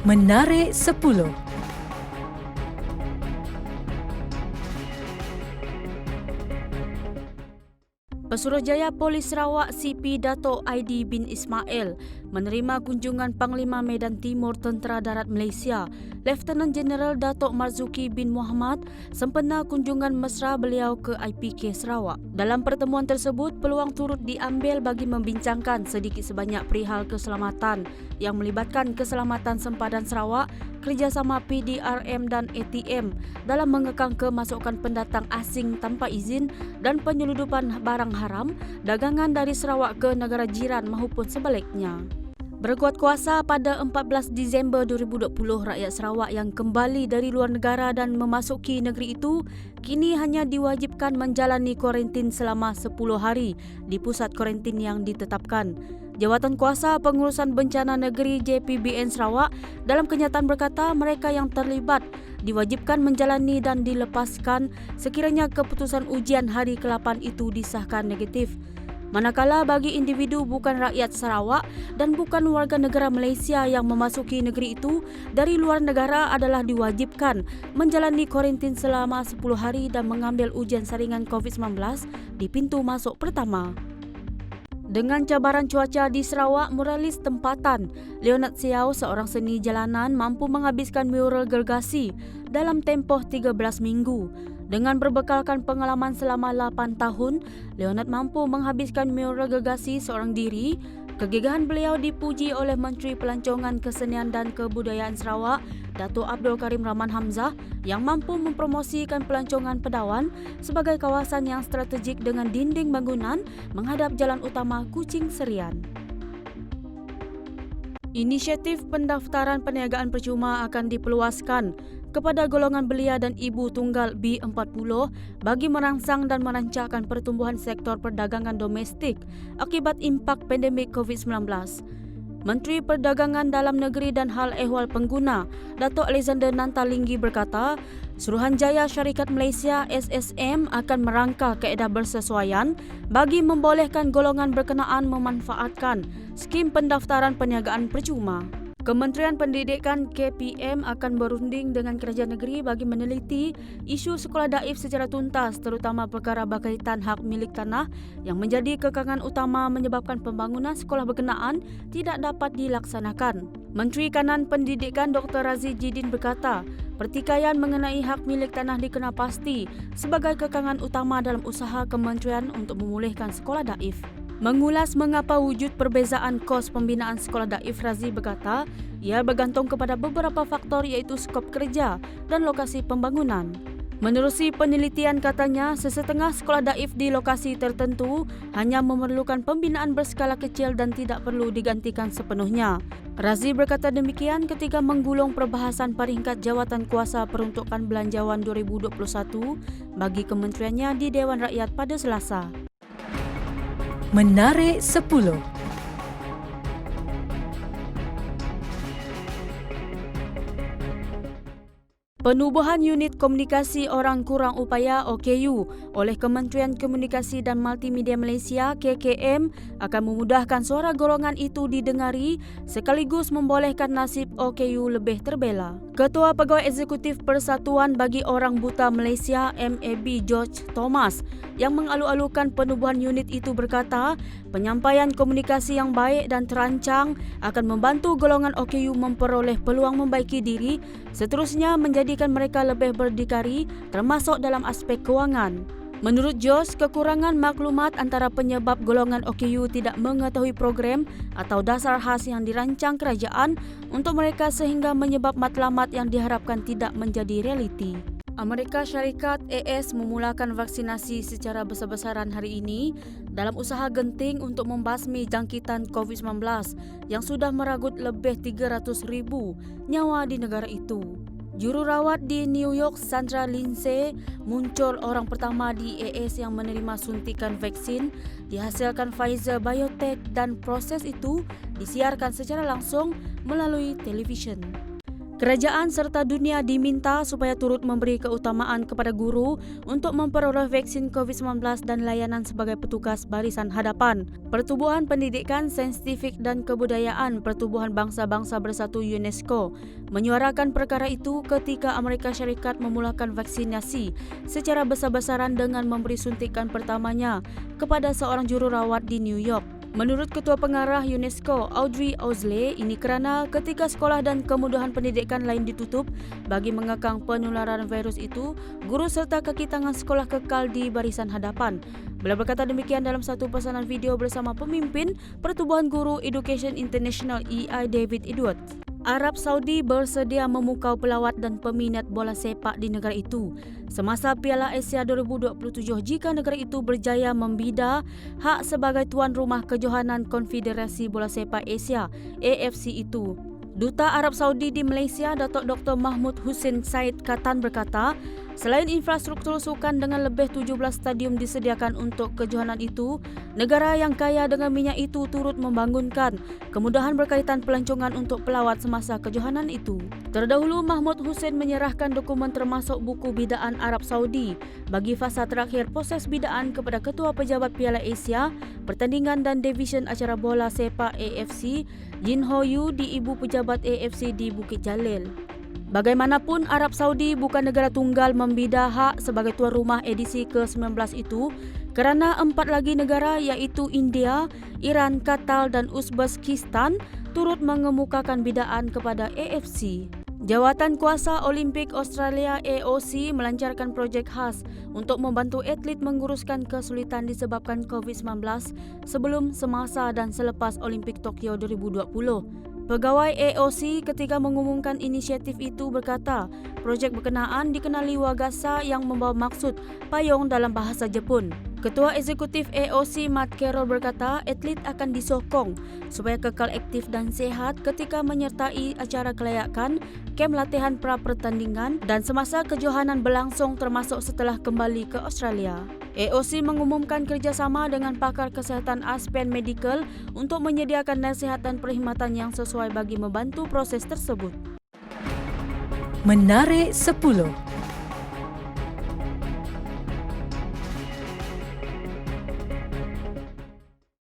Menarik 10. Pesuruhjaya Polis Sarawak CP Dato' Aidi bin Ismail menerima kunjungan Panglima Medan Timur Tentera Darat Malaysia, Lieutenant Jeneral Dato' Marzuki bin Mohamad sempena kunjungan mesra beliau ke IPK Sarawak. Dalam pertemuan tersebut, peluang turut diambil bagi membincangkan sedikit sebanyak perihal keselamatan yang melibatkan keselamatan sempadan Sarawak, kerjasama PDRM dan ATM dalam mengekang kemasukan pendatang asing tanpa izin dan penyeludupan barang haram, dagangan dari Sarawak ke negara jiran maupun sebaliknya. Berkuat kuasa pada 14 Disember 2020, rakyat Sarawak yang kembali dari luar negara dan memasuki negeri itu kini hanya diwajibkan menjalani kuarantin selama 10 hari di pusat kuarantin yang ditetapkan. Jawatan Kuasa Pengurusan Bencana Negeri JPBN Sarawak dalam kenyataan berkata mereka yang terlibat diwajibkan menjalani dan dilepaskan sekiranya keputusan ujian hari ke-8 itu disahkan negatif. Manakala bagi individu bukan rakyat Sarawak dan bukan warga negara Malaysia yang memasuki negeri itu dari luar negara adalah diwajibkan menjalani kuarantin selama 10 hari dan mengambil ujian saringan COVID-19 di pintu masuk pertama. Dengan cabaran cuaca di Sarawak, muralis tempatan Leonard Siau, seorang seni jalanan, mampu menghabiskan mural gergasi dalam tempoh 13 minggu. Dengan berbekalkan pengalaman selama 8 tahun, Leonard mampu menghabiskan mural gergasi seorang diri. Kegigihan beliau dipuji oleh Menteri Pelancongan Kesenian dan Kebudayaan Sarawak, Dato' Abdul Karim Rahman Hamzah, yang mampu mempromosikan pelancongan Pedawan sebagai kawasan yang strategik dengan dinding bangunan menghadap jalan utama Kuching Serian. Inisiatif pendaftaran perniagaan percuma akan diperluaskan kepada golongan belia dan ibu tunggal B40 bagi merangsang dan merancangkan pertumbuhan sektor perdagangan domestik akibat impak pandemik COVID-19. Menteri Perdagangan Dalam Negeri dan Hal Ehwal Pengguna, Dato' Alexander Nantalinggi berkata, Suruhanjaya Syarikat Malaysia SSM akan merangka kaedah bersesuaian bagi membolehkan golongan berkenaan memanfaatkan skim pendaftaran perniagaan percuma. Kementerian Pendidikan KPM akan berunding dengan kerajaan negeri bagi meneliti isu sekolah daif secara tuntas, terutama perkara berkaitan hak milik tanah yang menjadi kekangan utama menyebabkan pembangunan sekolah berkenaan tidak dapat dilaksanakan. Menteri Kanan Pendidikan Dr. Razi Jidin berkata, pertikaian mengenai hak milik tanah dikenal pasti sebagai kekangan utama dalam usaha kementerian untuk memulihkan sekolah daif. Mengulas mengapa wujud perbezaan kos pembinaan sekolah daif, Razi berkata, ia bergantung kepada beberapa faktor iaitu skop kerja dan lokasi pembangunan. Menerusi penelitian katanya, sesetengah sekolah daif di lokasi tertentu hanya memerlukan pembinaan berskala kecil dan tidak perlu digantikan sepenuhnya. Razi berkata demikian ketika menggulung perbahasan peringkat Jawatan Kuasa Peruntukan Belanjawan 2021 bagi kementeriannya di Dewan Rakyat pada Selasa. Menarik 10. Penubuhan Unit Komunikasi Orang Kurang Upaya OKU oleh Kementerian Komunikasi dan Multimedia Malaysia KKM akan memudahkan suara golongan itu didengari sekaligus membolehkan nasib OKU lebih terbela. Ketua Pegawai Eksekutif Persatuan Bagi Orang Buta Malaysia MAB George Thomas yang mengalu-alukan penubuhan unit itu berkata, penyampaian komunikasi yang baik dan terancang akan membantu golongan OKU memperoleh peluang membaiki diri, seterusnya menjadikan mereka lebih berdikari termasuk dalam aspek kewangan. Menurut Jos, kekurangan maklumat antara penyebab golongan OKU tidak mengetahui program atau dasar khas yang dirancang kerajaan untuk mereka sehingga menyebab matlamat yang diharapkan tidak menjadi realiti. Amerika Syarikat AS memulakan vaksinasi secara besar-besaran hari ini dalam usaha genting untuk membasmi jangkitan COVID-19 yang sudah meragut lebih 300,000 nyawa di negara itu. Jururawat di New York, Sandra Lindsay, muncul orang pertama di AS yang menerima suntikan vaksin dihasilkan Pfizer Biotech dan proses itu disiarkan secara langsung melalui televisyen. Kerajaan serta dunia diminta supaya turut memberi keutamaan kepada guru untuk memperoleh vaksin COVID-19 dan layanan sebagai petugas barisan hadapan. Pertubuhan Pendidikan, Saintifik dan Kebudayaan Pertubuhan Bangsa-Bangsa Bersatu UNESCO menyuarakan perkara itu ketika Amerika Syarikat memulakan vaksinasi secara besar-besaran dengan memberi suntikan pertamanya kepada seorang jururawat di New York. Menurut Ketua Pengarah UNESCO, Audrey Azoulay, ini kerana ketika sekolah dan kemudahan pendidikan lain ditutup bagi mengekang penularan virus itu, guru serta kaki tangan sekolah kekal di barisan hadapan. Beliau berkata demikian dalam satu pesanan video bersama pemimpin Pertubuhan Guru Education International EI David Edwards. Arab Saudi bersedia memukau pelawat dan peminat bola sepak di negara itu semasa Piala Asia 2027 jika negara itu berjaya membida hak sebagai tuan rumah kejohanan Konfederasi Bola Sepak Asia AFC itu. Duta Arab Saudi di Malaysia, Datuk Dr. Mahmud Hussein Said Katan berkata, selain infrastruktur sukan dengan lebih 17 stadium disediakan untuk kejohanan itu, negara yang kaya dengan minyak itu turut membangunkan kemudahan berkaitan pelancongan untuk pelawat semasa kejohanan itu. Terdahulu, Mahmud Hussein menyerahkan dokumen termasuk buku bidaan Arab Saudi bagi fasa terakhir proses bidaan kepada Ketua Pejabat Piala Asia, Pertandingan dan Division Acara Bola Sepak AFC, Jin Ho Yu di Ibu Pejabat AFC di Bukit Jalil. Bagaimanapun, Arab Saudi bukan negara tunggal membida hak sebagai tuan rumah edisi ke-19 itu kerana 4 lagi negara iaitu India, Iran, Qatar dan Uzbekistan turut mengemukakan bidaan kepada AFC. Jawatan Kuasa Olimpik Australia AOC melancarkan projek khas untuk membantu atlet menguruskan kesulitan disebabkan COVID-19 sebelum, semasa dan selepas Olimpik Tokyo 2020. Pegawai AOC ketika mengumumkan inisiatif itu berkata, projek berkenaan dikenali Wagasa yang membawa maksud payung dalam bahasa Jepun. Ketua Eksekutif AOC Matt Carroll berkata, atlet akan disokong supaya kekal aktif dan sihat ketika menyertai acara kelayakan, kem latihan pra-pertandingan dan semasa kejohanan berlangsung termasuk setelah kembali ke Australia. AOC mengumumkan kerjasama dengan pakar kesihatan Aspen Medical untuk menyediakan nasihat dan perkhidmatan yang sesuai bagi membantu proses tersebut. Menarik 10.